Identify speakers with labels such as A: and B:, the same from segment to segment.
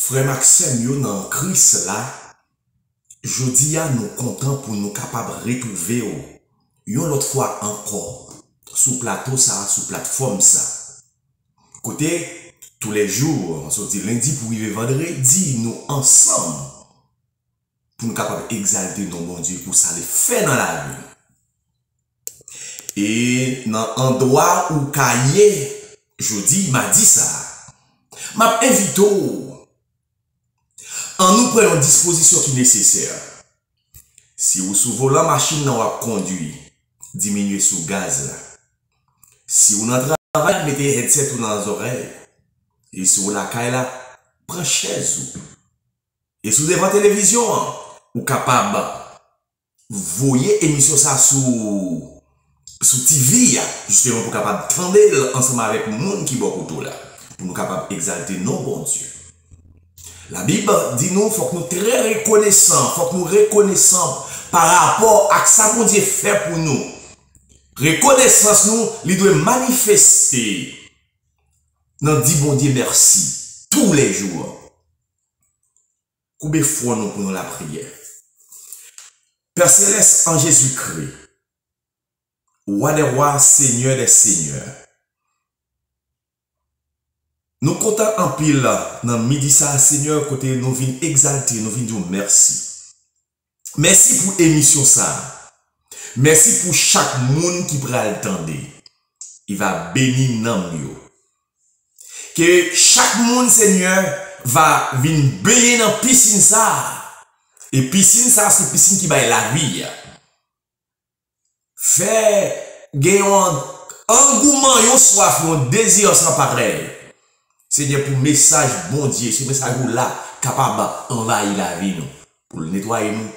A: Frère Maxime, yo dans Christ là, jodi a nous content pour nous capables retrouver yo l'autre fois encore sous plateau ça, sous plateforme ça. Côté tous les jours, on se dit lundi pour arriver vendredi, nous ensemble pour nous capables exalter nos bon Dieu pour ça les faire dans la vie. Et dans endroit où cahier, jodi m'a dit ça. M'a invité en nous prenant disposition qui est nécessaire. Si vous sous volant machine nan wap conduit, diminuez sous gaz là. Si vous dans travail, mettez headset dans les oreilles. Et si vous la caille là, prenez chaise. Et sous devant télévision, ou capable voyez émission ça sous TV justement pour capable tendre ensemble avec le monde qui beaucoup tout là pour nous capable exalter nos bons dieux. La Bible dit nous faut que nous très reconnaissants, faut que nous reconnaissants par rapport à ce que ça bon Dieu fait pour nous. Reconnaissance nous, il doit manifester dans dit bon Dieu merci tous les jours. Combien de fois nous pour nous la prière. Père céleste en Jésus-Christ, roi des rois, seigneur des seigneurs. Nous comptons en pile dans midi ça, Seigneur, côté nous venons exalter, nous venons dire merci. Merci pour l'émission ça. Merci pour chaque monde qui prend le temps. Il va bénir nous. Que chaque monde, Seigneur, va venir baigner dans la piscine ça. Et piscine ça, c'est piscine qui va la vie. Fait gagner un engouement, un soif, un désir sans pareil. Seigneur, pour message, bon Dieu, ce message là, capable d'envahir la vie, nous, pour le nettoyer, nous,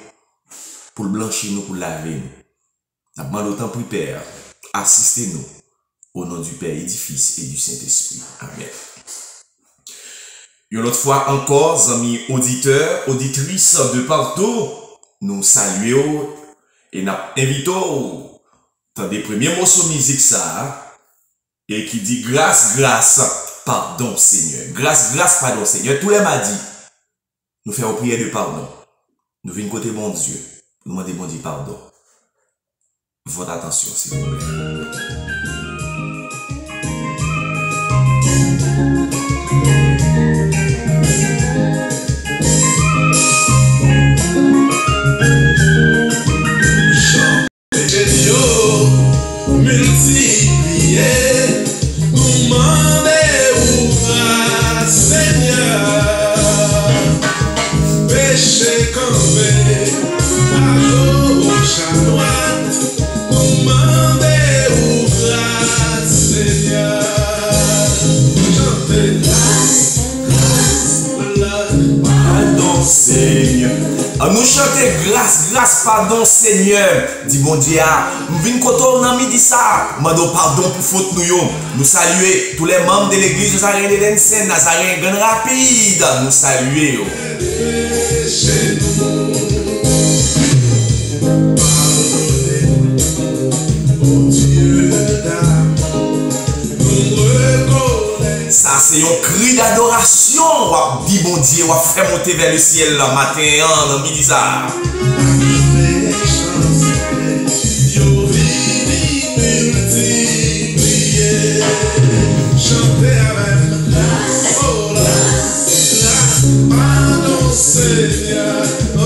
A: pour le blanchir, nous, pour laver, nous. Nous demandons autant pour Père, assistez-nous, au nom du Père et du Fils et du Saint-Esprit. Amen. Une autre fois encore, amis auditeurs, auditrices de partout, nous saluons et nous invitons dans des premiers morceaux de musique ça, et qui dit grâce, grâce, pardon Seigneur. Grâce, grâce, pardon Seigneur. Tous les mardis, nous faisons une prière de pardon. Nous venons côté bon Dieu. Nous demandons bon Dieu pardon. Votre attention, s'il vous plaît. Nous chanter grâce, grâce, pardon Seigneur. Dit bon Dieu, nous venons quand on a mis ça. Nous pardon pour faute nous. Nous saluer tous les membres de l'église Nazarene de Densen, Nazarene Grand Rapide. Nous saluer. Ça c'est un cri d'adoration. On dit bon Dieu, on fait monter vers le ciel le matin, dans midi ça. Chanter avec pardon Seigneur, oh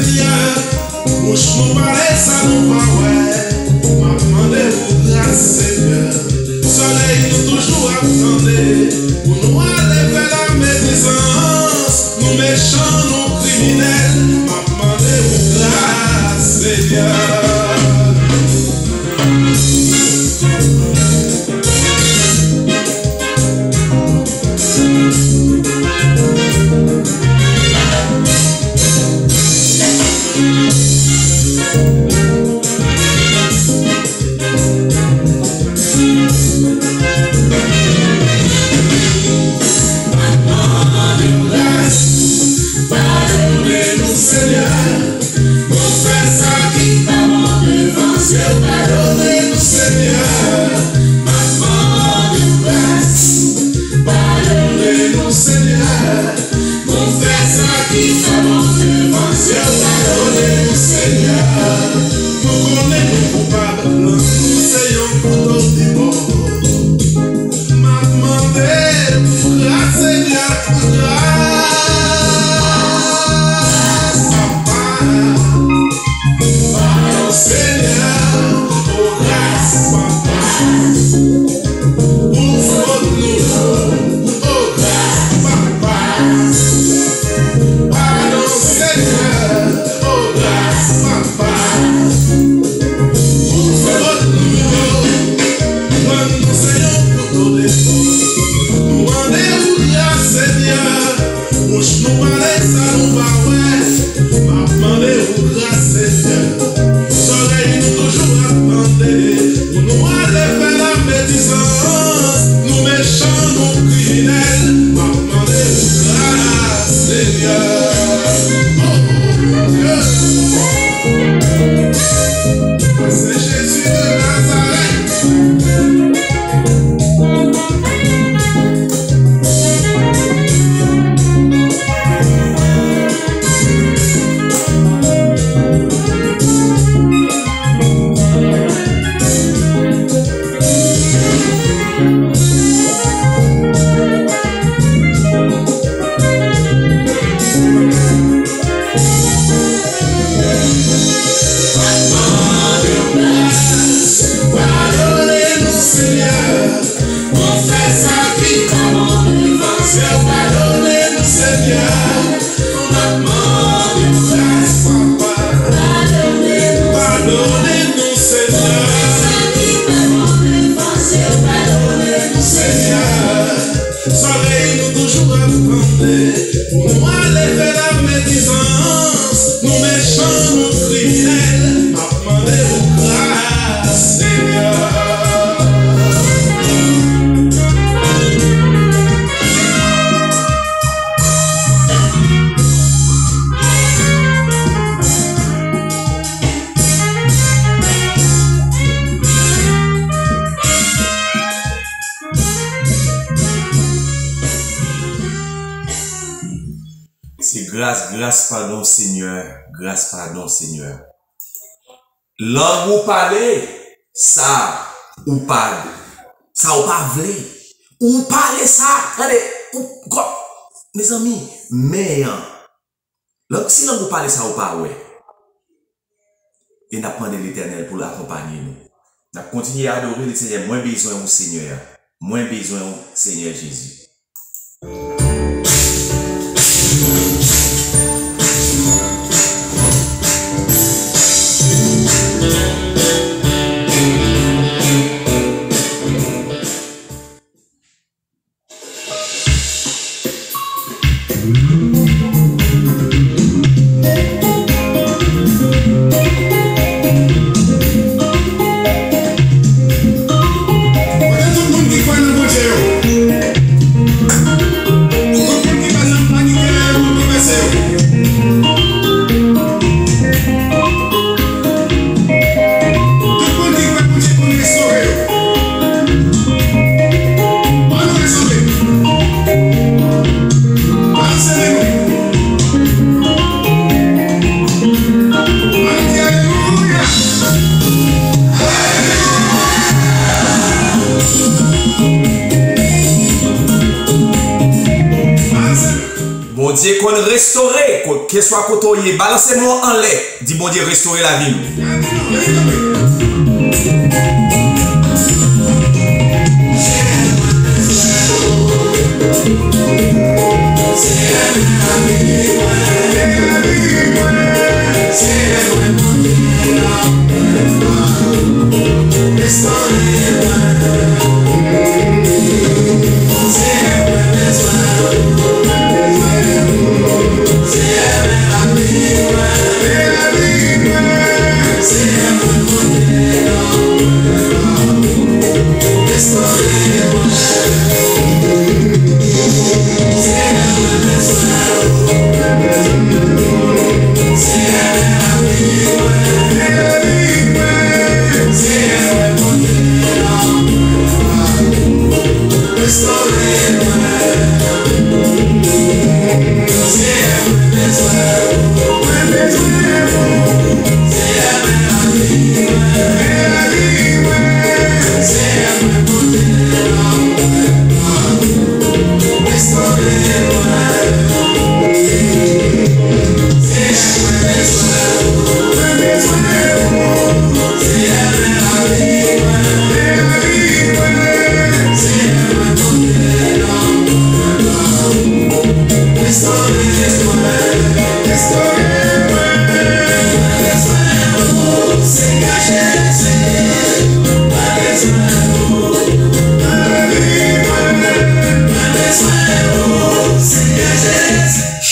B: Seigneur. Bouche nous parler, ça nous va, ouais. M'a demandé pour grâce, Seigneur. Soleil nous toujours attendait. Pour nous aller vers la médisance. Nous méchants, nous criminels. M'a demandé pour grâce, Seigneur.
A: Grâce, pardon, Seigneur. Grâce, pardon, Seigneur. Langue ou parler, ça, ou pas, ça ou pas vle. Ou parler ça, regardez, ou quoi? Mes amis, mais, si langue ou parler ça ou pas, ouais. Et n'a pas de l'Éternel pour l'accompagner nous. N'a continué à adorer le Seigneur, moins besoin au Seigneur. Moins besoin au Seigneur Jésus. Dieu qu'on restaurer, que soit côtoyé, balancez-moi en lait, dit bon Dieu, restaurer la vie.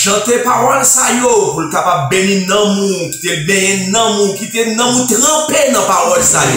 A: Chantez parole ça yo pour le capable bénir nan moun qui te bénir nan moun qui te nan moun trempé dans parole ça yo.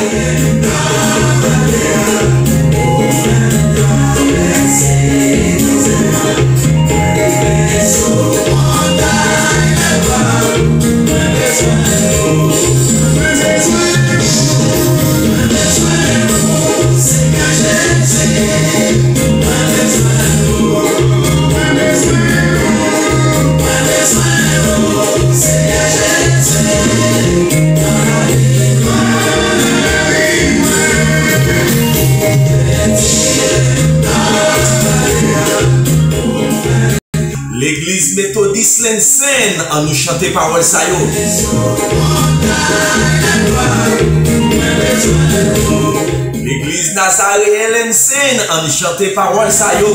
A: L'église méthodiste l'enseigne en nous chanter parole ça yo. L'église nazaréenne l'enseigne en nous chanter parole ça yo.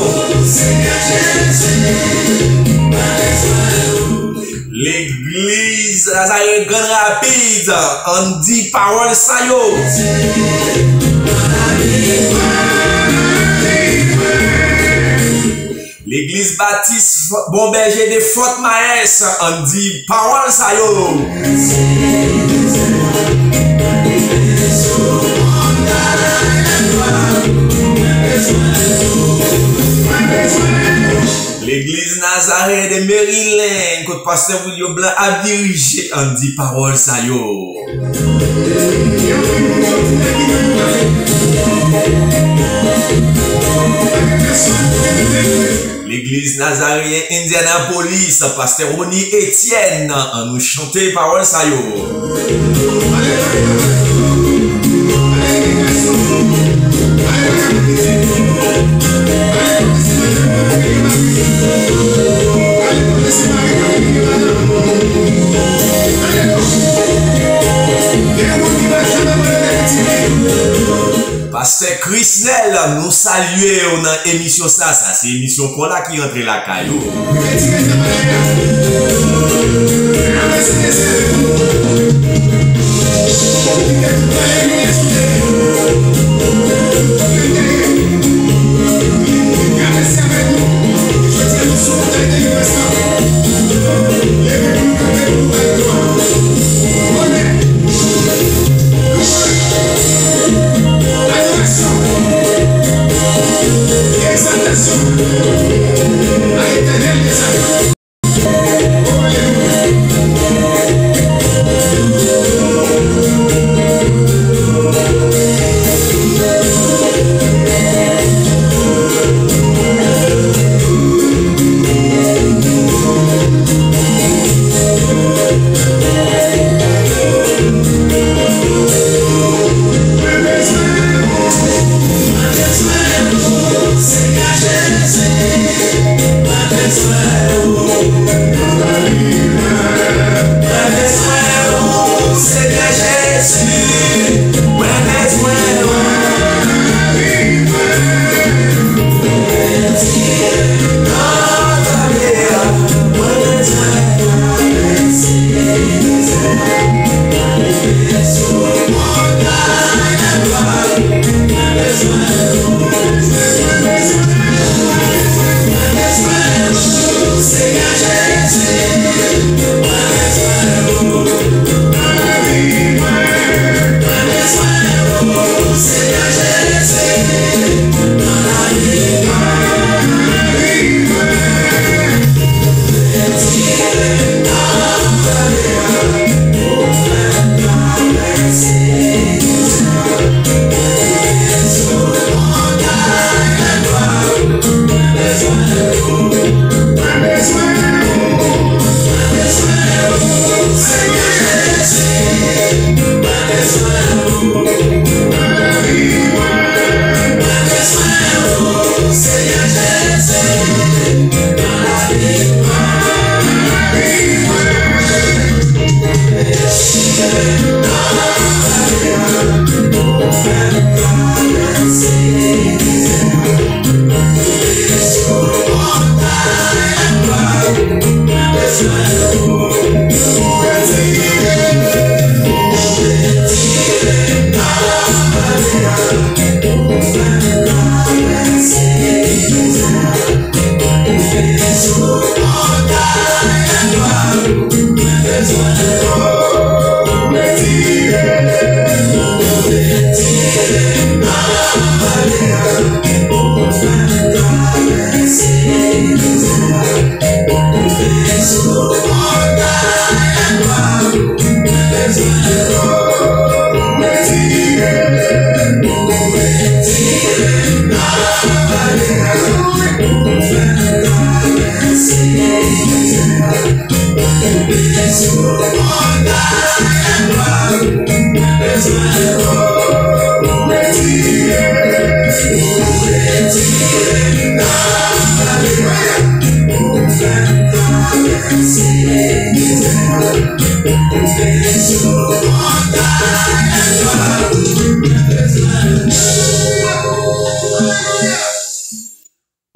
A: L'église nazaréenne Grand Rapide en dit parole ça yo. L'église baptiste Bon Berger de Fort Maes en dit parole ça yo. L'église Nazareth de Maryland que pasteur William Blanc a dirigé en dit parole ça yo. L'église Nazaréenne Indianapolis, pasteur Ronnie Etienne, en nous chanter parole ça yo. Pasteur Chris Nel, nous saluons dans l'émission ça, c'est l'émission pour la qui rentre la caillou.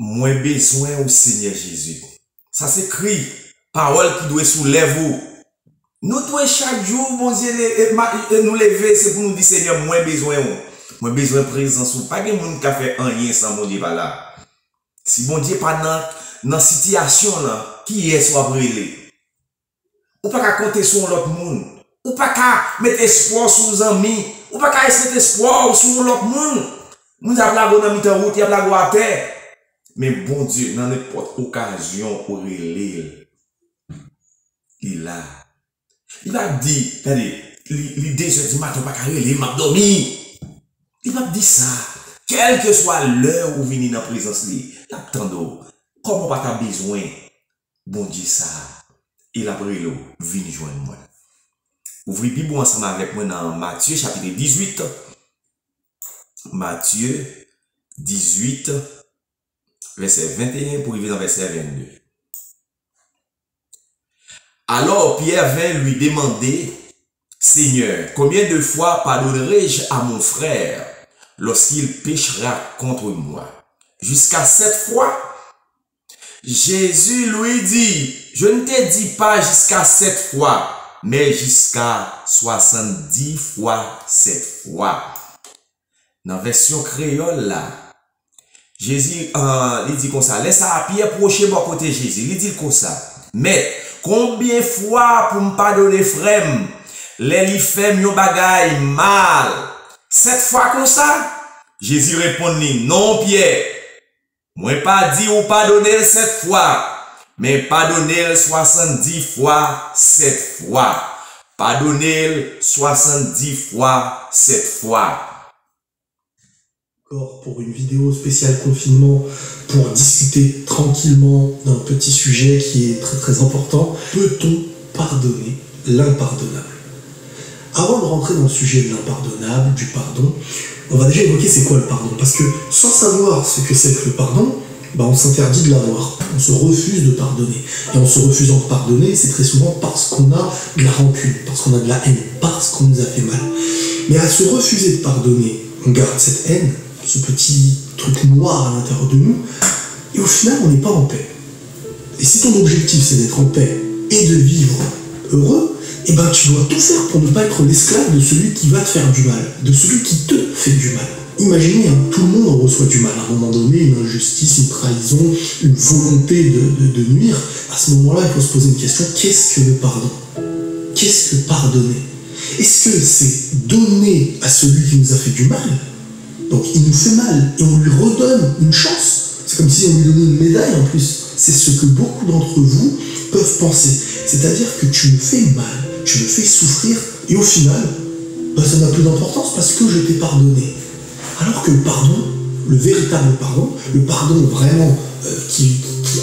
A: Moins besoin au Seigneur Jésus. Ça s'écrit, parole qui doit soulever. Nous devons chaque jour, bon Dieu, nous lever, c'est pour nous dire, Seigneur, moins besoin. Moins besoin de présence. Pas de monde qui a fait rien sans mon Dieu pas là. Si mon Dieu pas dans situation là, qui est soit brûlé. Ou pas qu'à compter sur l'autre monde. Ou pas qu'à mettre espoir sur les amis. Ou pas qu'à mettre espoir sur l'autre monde. Nous avons la bonne dans route, il y a la voie à terre. Mais bon Dieu, dans n'importe occasion pour relire, il a. Il va dire, regardez, l'idée ce du matin, pas qu'à relire, il m'a dormi. Il va dire ça. Quelle que soit l'heure où venir dans la présence, il attend. Comment pas t'as besoin? Bon Dieu, ça. Il a pris l'eau, venez joindre moi. Ouvrez Bible ensemble avec moi dans Matthieu chapitre 18. Matthieu 18. Verset 21 pour arriver dans verset 22. Alors Pierre vint lui demander, Seigneur, combien de fois pardonnerai-je à mon frère lorsqu'il péchera contre moi? Jusqu'à 7 fois? Jésus lui dit, je ne te dis pas jusqu'à 7 fois, mais jusqu'à 70 fois 7 fois. Dans la version créole là, Jésus, il dit comme ça, laisse à Pierre procher mon côté Jésus, il dit comme ça, mais combien de fois pour me pardonner frère, les fait mon bagaille mal, 7 fois comme ça? Jésus répondit, non Pierre, moi pas dit ou pardonner 7 fois, mais pardonner 70 fois 7 fois. Pardonner 70 fois 7 fois.
C: Pour une vidéo spéciale confinement, pour discuter tranquillement d'un petit sujet qui est très très important. Peut-on pardonner l'impardonnable? Avant de rentrer dans le sujet de l'impardonnable, du pardon, on va déjà évoquer c'est quoi le pardon. Parce que sans savoir ce que c'est que le pardon, on s'interdit de l'avoir. On se refuse de pardonner. Et en se refusant de pardonner, c'est très souvent parce qu'on a de la rancune, parce qu'on a de la haine, parce qu'on nous a fait mal. Mais à se refuser de pardonner, on garde cette haine, ce petit truc noir à l'intérieur de nous, et au final, on n'est pas en paix. Et si ton objectif, c'est d'être en paix et de vivre heureux, eh ben tu dois tout faire pour ne pas être l'esclave de celui qui va te faire du mal, de celui qui te fait du mal. Imaginez, hein, tout le monde en reçoit du mal. À un moment donné, une injustice, une trahison, une volonté de nuire. À ce moment-là, il faut se poser une question. Qu'est-ce que le pardon? Qu'est-ce que pardonner? Est-ce que c'est donner à celui qui nous a fait du mal? Donc il nous fait mal et on lui redonne une chance. C'est comme si on lui donnait une médaille en plus. C'est ce que beaucoup d'entre vous peuvent penser. C'est-à-dire que tu me fais mal, tu me fais souffrir et au final, ça n'a plus d'importance parce que je t'ai pardonné. Alors que le pardon, le véritable pardon, le pardon vraiment qui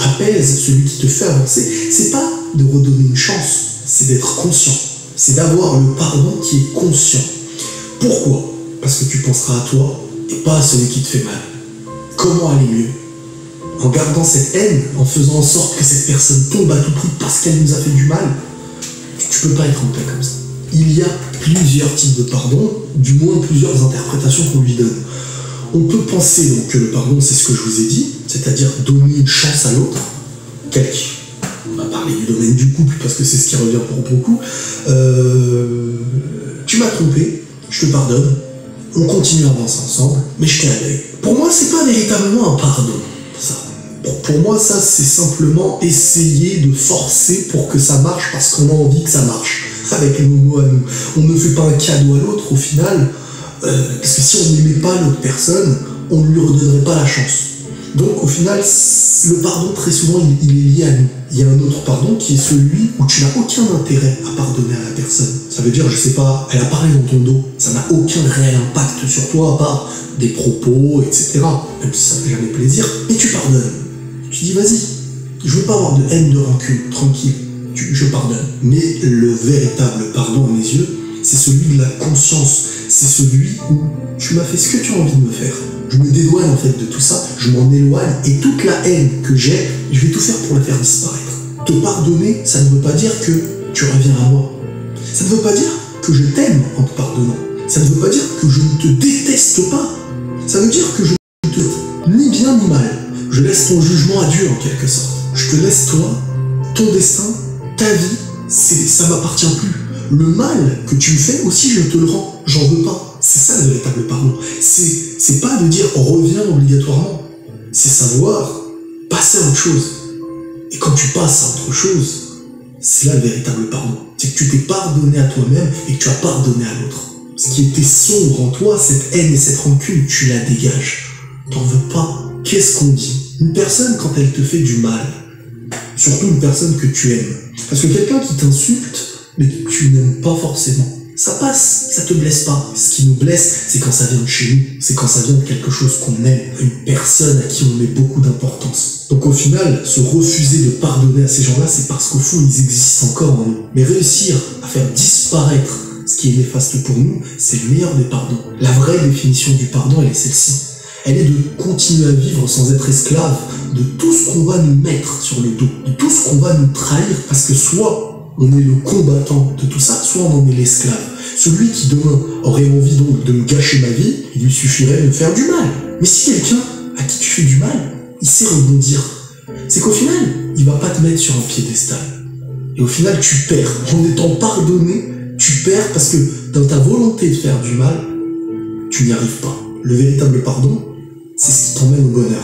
C: apaise celui qui te fait avancer, c'est pas de redonner une chance, c'est d'être conscient. C'est d'avoir le pardon qui est conscient. Pourquoi? Parce que tu penseras à toi et pas à celui qui te fait mal. Comment aller mieux? En gardant cette haine, en faisant en sorte que cette personne tombe à tout prix parce qu'elle nous a fait du mal, tu peux pas être en paix comme ça. Il y a plusieurs types de pardon, du moins plusieurs interprétations qu'on lui donne. On peut penser donc que le pardon, c'est ce que je vous ai dit, c'est-à-dire donner une chance à l'autre. On va parler du domaine du couple parce que c'est ce qui revient pour beaucoup. Tu m'as trompé, je te pardonne, on continue à avancer ensemble, mais je t'ai à l'œil. Pour moi, c'est pas véritablement un pardon, ça. Pour moi, ça, c'est simplement essayer de forcer pour que ça marche parce qu'on a envie que ça marche. Avec nos mots à nous. On ne fait pas un cadeau à l'autre au final, parce que si on n'aimait pas l'autre personne, on ne lui redonnerait pas la chance. Donc au final, le pardon, très souvent, il est lié à nous. Il y a un autre pardon qui est celui où tu n'as aucun intérêt à pardonner à la personne. Ça veut dire, je sais pas, elle a parlé dans ton dos, ça n'a aucun réel impact sur toi à part des propos, etc. Même si ça fait jamais plaisir, mais tu pardonnes. Tu dis, vas-y, je veux pas avoir de haine, de rancune, tranquille. Je pardonne. Mais le véritable pardon à mes yeux, c'est celui de la conscience. C'est celui où tu m'as fait ce que tu as envie de me faire. Je me dédouane en fait de tout ça, je m'en éloigne et toute la haine que j'ai, je vais tout faire pour la faire disparaître. Te pardonner, ça ne veut pas dire que tu reviens à moi. Ça ne veut pas dire que je t'aime en te pardonnant. Ça ne veut pas dire que je ne te déteste pas. Ça veut dire que je ne te ni bien ni mal. Je laisse ton jugement à Dieu en quelque sorte. Je te laisse toi, ton destin, ta vie, ça m'appartient plus. Le mal que tu me fais aussi, je te le rends. J'en veux pas. C'est ça le véritable pardon. C'est pas de dire reviens obligatoirement. C'est savoir passer à autre chose. Et quand tu passes à autre chose, c'est là le véritable pardon. C'est que tu t'es pardonné à toi-même et que tu as pardonné à l'autre. Ce qui était sombre en toi, cette haine et cette rancune, tu la dégages. T'en veux pas. Qu'est-ce qu'on dit? Une personne, quand elle te fait du mal, surtout une personne que tu aimes, parce que quelqu'un qui t'insulte, mais que tu n'aimes pas forcément, ça passe, ça te blesse pas. Ce qui nous blesse, c'est quand ça vient de chez nous, c'est quand ça vient de quelque chose qu'on aime, une personne à qui on met beaucoup d'importance. Donc au final, se refuser de pardonner à ces gens-là, c'est parce qu'au fond, ils existent encore en nous. Mais réussir à faire disparaître ce qui est néfaste pour nous, c'est le meilleur des pardons. La vraie définition du pardon, elle est celle-ci. Elle est de continuer à vivre sans être esclave de tout ce qu'on va nous mettre sur le dos, de tout ce qu'on va nous trahir, parce que soit on est le combattant de tout ça, soit on en est l'esclave. Celui qui demain aurait envie donc de me gâcher ma vie, il lui suffirait de me faire du mal. Mais si quelqu'un à qui tu fais du mal, il sait rebondir, c'est qu'au final, il va pas te mettre sur un piédestal. Et au final, tu perds. En étant pardonné, tu perds parce que dans ta volonté de faire du mal, tu n'y arrives pas. Le véritable pardon, c'est ce qui t'emmène au bonheur.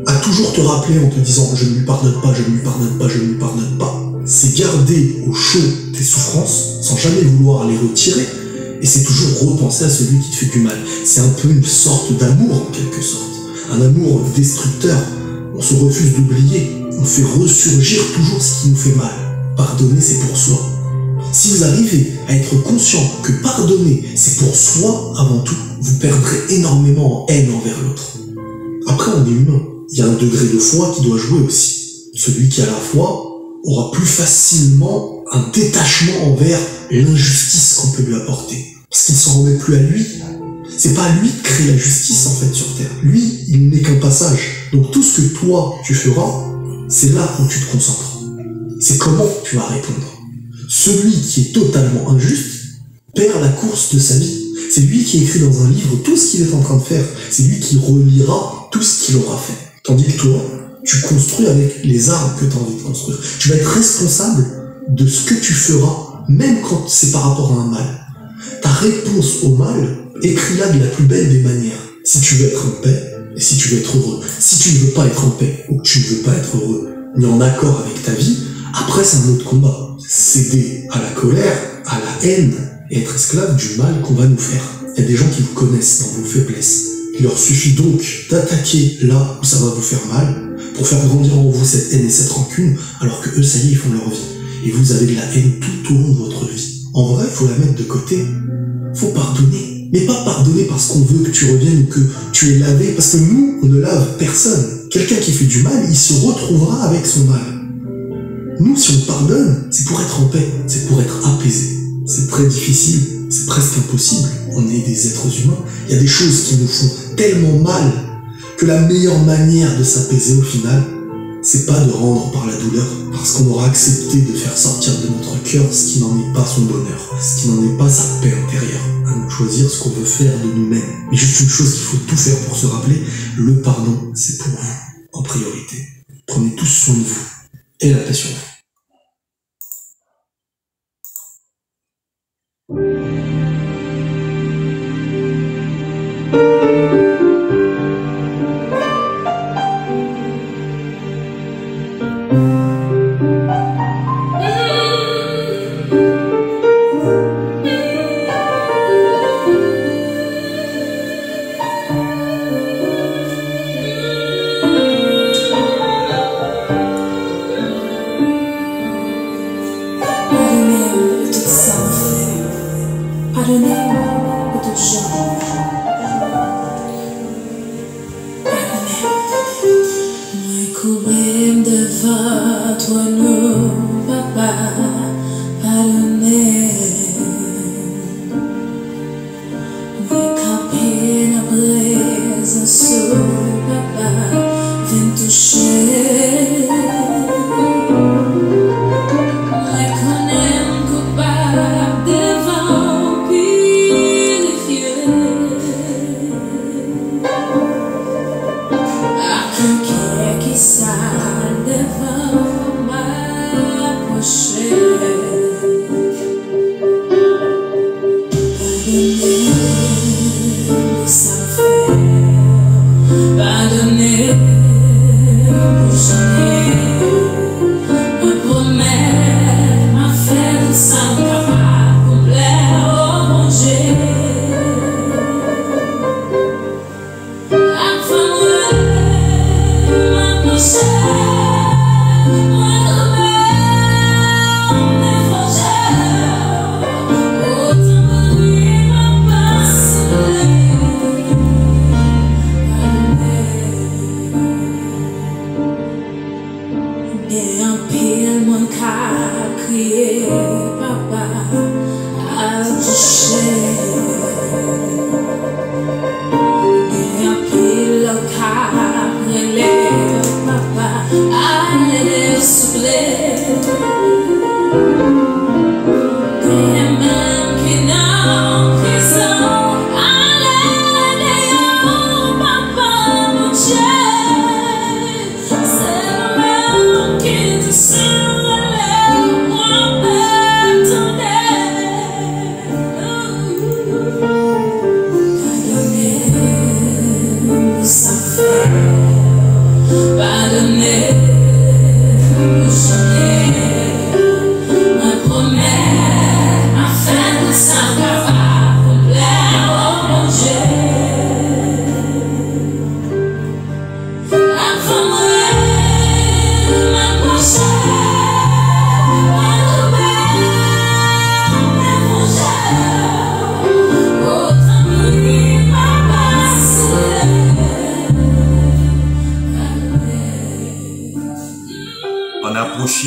C: À toujours te rappeler en te disant « je ne lui pardonne pas, je ne lui pardonne pas, je ne lui pardonne pas », c'est garder au chaud tes souffrances sans jamais vouloir les retirer, et c'est toujours repenser à celui qui te fait du mal. C'est un peu une sorte d'amour en quelque sorte, un amour destructeur. On se refuse d'oublier, on fait ressurgir toujours ce qui nous fait mal. Pardonner, c'est pour soi. Si vous arrivez à être conscient que pardonner, c'est pour soi avant tout, vous perdrez énormément en haine envers l'autre. Après, on est humain. Il y a un degré de foi qui doit jouer aussi. Celui qui a la foi aura plus facilement un détachement envers l'injustice qu'on peut lui apporter. Parce qu'il ne s'en remet plus à lui. C'est pas à lui de créer la justice en fait sur Terre. Lui, il n'est qu'un passage. Donc tout ce que toi, tu feras, c'est là où tu te concentres. C'est comment tu vas répondre. Celui qui est totalement injuste perd la course de sa vie. C'est lui qui écrit dans un livre tout ce qu'il est en train de faire. C'est lui qui relira tout ce qu'il aura fait. Tandis que toi, tu construis avec les armes que tu as envie de construire. Tu vas être responsable de ce que tu feras même quand c'est par rapport à un mal. Ta réponse au mal, écris-la de la plus belle des manières. Si tu veux être en paix, et si tu veux être heureux. Si tu ne veux pas être en paix, ou que tu ne veux pas être heureux, ni en accord avec ta vie, après c'est un autre combat. Céder à la colère, à la haine, et être esclave du mal qu'on va nous faire. Il y a des gens qui vous connaissent dans vos faiblesses. Il leur suffit donc d'attaquer là où ça va vous faire mal, pour faire grandir en vous cette haine et cette rancune, alors que eux, ça y est, ils font leur vie. Et vous avez de la haine tout au long de votre vie. En vrai, il faut la mettre de côté. Faut pardonner. Mais pas pardonner parce qu'on veut que tu reviennes ou que tu es lavé, parce que nous, on ne lave personne. Quelqu'un qui fait du mal, il se retrouvera avec son mal. Nous, si on pardonne, c'est pour être en paix, c'est pour être apaisé. C'est très difficile, c'est presque impossible. On est des êtres humains. Il y a des choses qui nous font tellement mal que la meilleure manière de s'apaiser au final, c'est pas de rendre par la douleur, parce qu'on aura accepté de faire sortir de notre cœur ce qui n'en est pas son bonheur, ce qui n'en est pas sa paix intérieure. À nous de choisir ce qu'on veut faire de nous-mêmes. Mais juste une chose qu'il faut tout faire pour se rappeler, le pardon, c'est pour vous, en priorité. Prenez tous soin de vous, et la paix sur vous.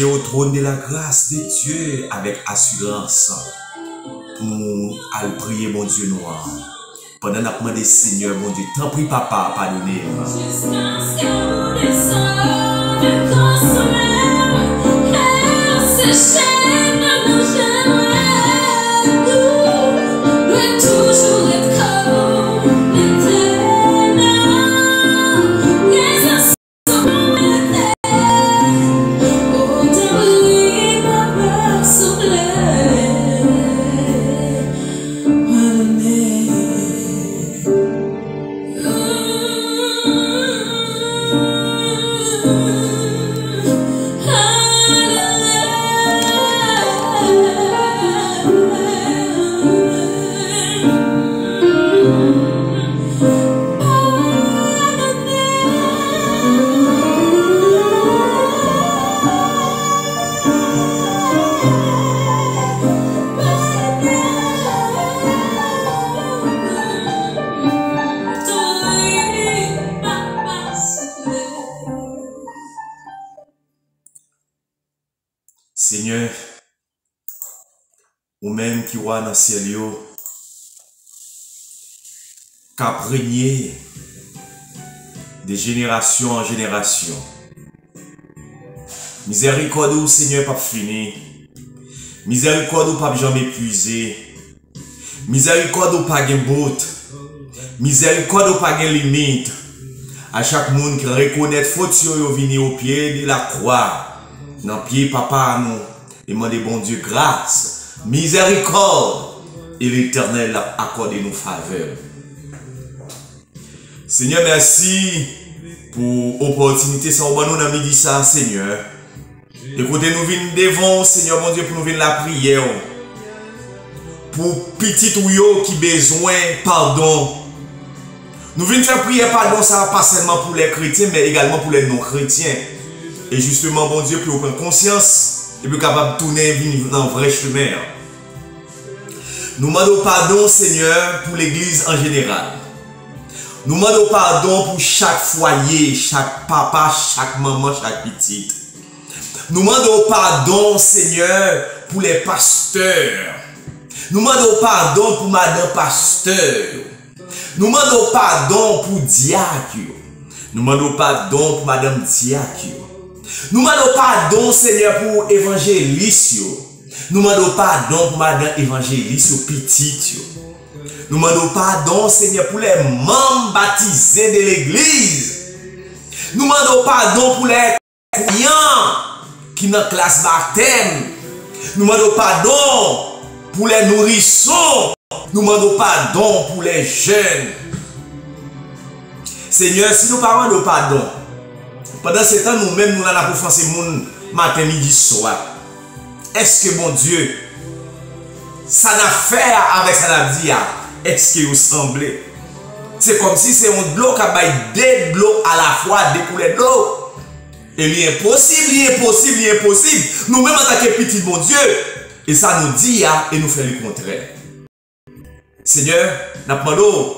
A: Au trône de la grâce de Dieu avec assurance pour nous aller prier mon Dieu noir. Pendant qu'on demande Seigneur, mon Dieu, t'en prie papa, pardonnez. ou même qui roi dans le ciel, qui a régné de génération en génération. Miséricorde ou Seigneur pas fini. Miséricorde ou pas jamais épuisé. Miséricorde ou pas de bout. Miséricorde ou pas de limite. À chaque monde qui reconnaît faute yo vini au pied de la croix. Dans pied papa nous. Et demandez bon Dieu grâce. Miséricorde. Et l'Éternel a accordé nos faveurs. Seigneur, merci pour l'opportunité sans bon nous dans midi ça, Seigneur. Écoutez, nous venons devant, Seigneur mon Dieu, pour nous venir la prière. Pour petit ou yo qui besoin pardon. Nous venons faire prière pardon, ça pas seulement pour les chrétiens, mais également pour les non-chrétiens. Et justement, bon Dieu, pour prendre conscience et puis capable de tourner dans le vrai chemin. Nous demandons pardon, Seigneur, pour l'Église en général. Nous demandons pardon pour chaque foyer, chaque papa, chaque maman, chaque petite. Nous demandons pardon, Seigneur, pour les pasteurs. Nous demandons pardon pour madame pasteur. Nous demandons pardon pour diacre. Nous demandons pardon pour madame diacre. Nous demandons pardon, Seigneur, pour évangéliste. Nous demandons pardon pour madame évangéliste petite. Nous demandons pardon, Seigneur, pour les membres baptisés de l'Église. Nous demandons pardon pour les croyants qui sont dans la classe baptême. Nous demandons pardon pour les nourrissons. Nous demandons pardon pour les jeunes. Seigneur, si nous parlons de pardon, pendant ce temps, nous-mêmes, nous allons faire ce monde matin, midi, soir. Est-ce que, mon Dieu, ça n'a fait avec ça n'a dit, est-ce que vous semblez? C'est comme si c'est un bloc qui a deux blocs à la fois, deux couleurs d'eau. Et il est impossible. Nous-mêmes, en tant que petit bon Dieu, et ça nous dit, et nous fait le contraire. Seigneur, nous demandons,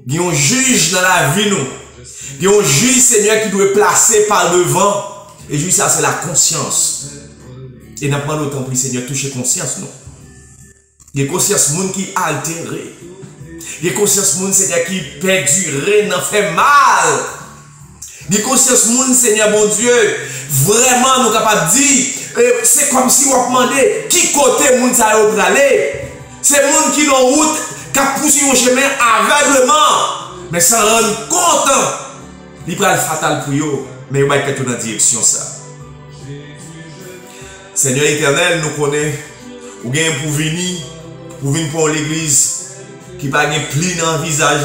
A: il y a un juge dans la vie, nous. Il y a un juge, Seigneur, qui doit placer par devant. Et juste ça, c'est la conscience. Et nous demandons autant pour Seigneur, toucher conscience, non. Il y a conscience monde qui est altéré. Il y a conscience monde, Seigneur, qui perdure, n'en fait mal. Il y a conscience monde, Seigneur, mon Dieu, vraiment nous capables de dire, c'est comme si on demandait qui côté monde ça va aller. C'est monde qui dans route, qui a poussé un chemin aveuglement, mais sans rendre compte. Il prend le fatal pour eux, mais il va être dans la direction ça. Seigneur éternel, nous connaissons, ou bien pour venir pour l'église qui n'a pas de pli dans le visage,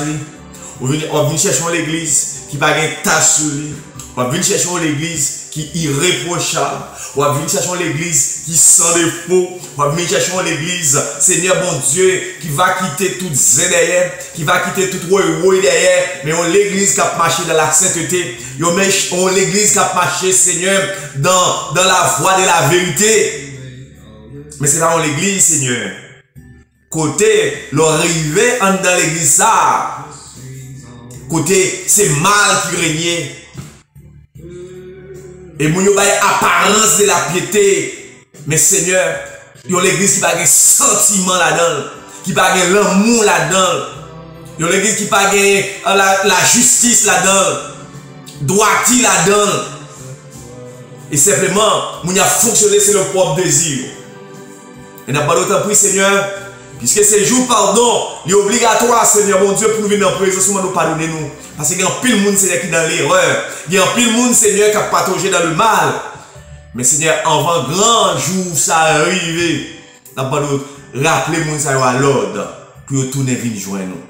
A: ou venir chercher l'église qui n'a pas de tache sur lui, ou venir chercher l'église qui est irréprochable, ou venir chercher l'église qui sans défaut, ou venir chercher l'église, Seigneur bon Dieu, qui va quitter toute zé derrière, qui va quitter toute roi derrière, mais on l'église qui a marché dans la sainteté, on l'église qui a marché, Seigneur, dans la voie de la vérité. Mais c'est pas l'église, Seigneur. Côté l'arrivée dans l'église, ça. Côté, c'est mal qui régnait. Et mon yo bail apparence de la piété. Mais Seigneur, il y a l'église qui n'a pas de sentiment là-dedans, qui n'a pas de l'amour là-dedans. Il y a l'église qui n'a pas de la justice là-dedans, droitie là-dedans. Et simplement, mon a fonctionné, c'est le propre désir. Et n'a pas d'autant pris, Seigneur, puisque c'est jour pardon, il est obligatoire, Seigneur, mon Dieu, pour nous venir en présence, nous pardonner nous. Parce qu'il y a un pile de monde, Seigneur, qui est dans l'erreur. Il y a un pile de monde, Seigneur, qui a patauger dans le mal. Mais Seigneur, avant grand jour, ça arrive. N'a pas d'autre, rappeler mon ça à l'ordre pour tourner venir joindre nous.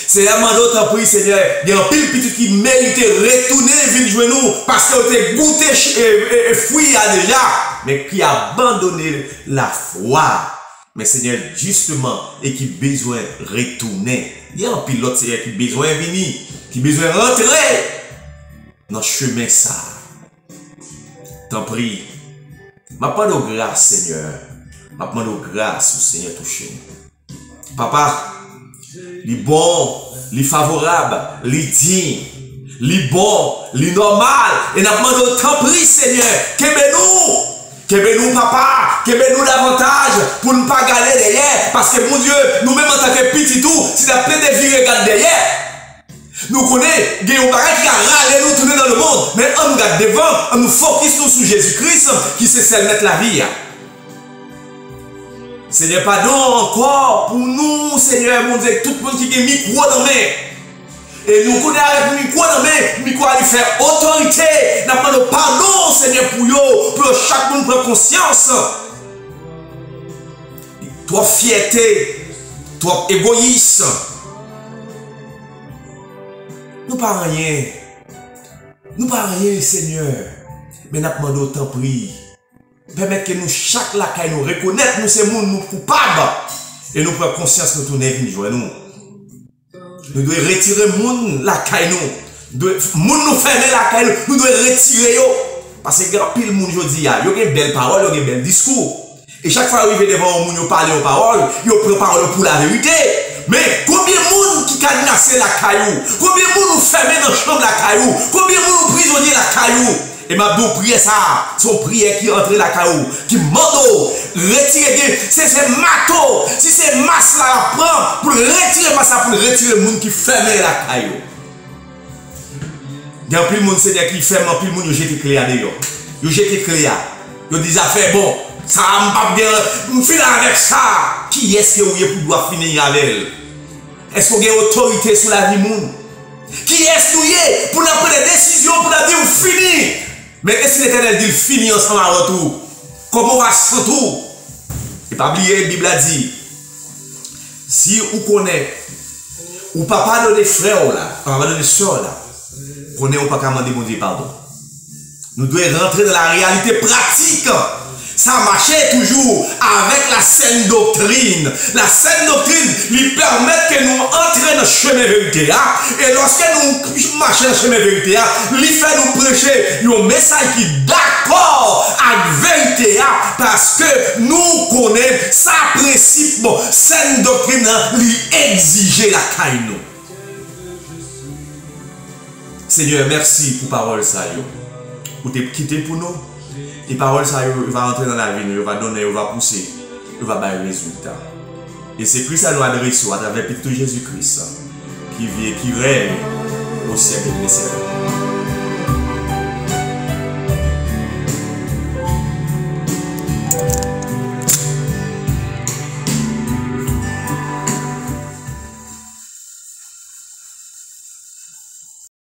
A: Seigneur, d'autant pris, Seigneur, il y a un pile petit qui mérite retourner venir joindre nous parce qu'il a goûté et fouillé déjà, mais qui a abandonné la foi. Mais Seigneur, justement, et qui besoin de retourner. Il y a un pilote, Seigneur, qui besoin de venir, qui besoin de rentrer dans le chemin ça. T'en prie. Ma pas de grâce, Seigneur. Ma pas de grâce, Seigneur, touché. Papa, les bon, les favorable, les digne, les bon, les normal. Et n'a pas de t'en prie, Seigneur. Qu'aimez-nous, papa. nous davantage pour ne pas garder derrière. Parce que mon Dieu, nous-mêmes en tant que petits tout, si la pleine de vie regarde derrière, nous connaissons, il y a un bagage qui a râlé nous tourner dans le monde. Mais on nous regarde devant, on nous focus nous sur Jésus-Christ qui sait celle mettre la vie. Seigneur, pardon encore pour nous, Seigneur, mon Dieu, tout le monde qui a micro dans la main. Et nous connaissons avec le micro dans la main, micro à lui faire autorité. Nous demandons pardon, Seigneur, pour eux, pour chaque monde prendre conscience. Toi, fierté, toi, égoïste. Nous pas rien. Nous pas rien, Seigneur. Mais nous demandons autant prix. Permettre que nous, chaque lacaille, nous reconnaître, nous, c'est nous coupables. Et nous prenons conscience que nous tournons et nous. Nous devons retirer moun lacaille, nous. Nous fermer lacaille, nous devons retirer. Parce que grand pile moun jodi, il y a une belle parole, il y a un bel discours. Et chaque fois arrivé devant moun, yo parler aux paroles, yo prend parole pour la vérité. Mais combien de monde qui cadenassé la caillou? Combien de monde nous fermé dans la chambre la caillou? Combien de monde nous prisonnier la caillou? Et ma bonne prière ça, son prière qui entre la caillou, qui mando, retirer, c'est mato, si c'est masse là à prendre, pour retirer masse pour retirer le monde qui ferme la caillou. Il y a plus de monde qui ferme, plus de monde qui jette clé à d'ailleurs. Ils jettent clé à. Ils disent affaire bon, ça m'a bien, nous finir avec ça. Qui est-ce que vous pour doit finir avec elle? Est-ce que vous avez autorité sur la vie monde? Qui est-ce que vous pour prendre des décisions pour dire fini? Mais est-ce que l'Éternel dit fini ensemble à retour? Comment on va se retour? Et pas oublier, la Bible a dit, si vous connaissez, ou papa de les frères là, papa de les soeurs là, connaissez ou pas qu'à demander mon Dieu pardon. Nous devons rentrer dans la réalité pratique. Ça marchait toujours avec la saine doctrine. La saine doctrine lui permet que nous entrions dans le chemin vérité. Et lorsque nous marchons dans le chemin vérité, lui fait nous prêcher un message qui est d'accord avec vérité. Parce que nous connaissons sa principe. Bon, saine doctrine lui exige la caille. Seigneur, merci pour parole ça. Pour te quitter pour nous. Les paroles, ça va entrer dans la vie, il va donner, il va pousser, il va donner le résultat. Et c'est Christ à nous adresser à travers Jésus-Christ qui vit et qui règne au siècle des siècles.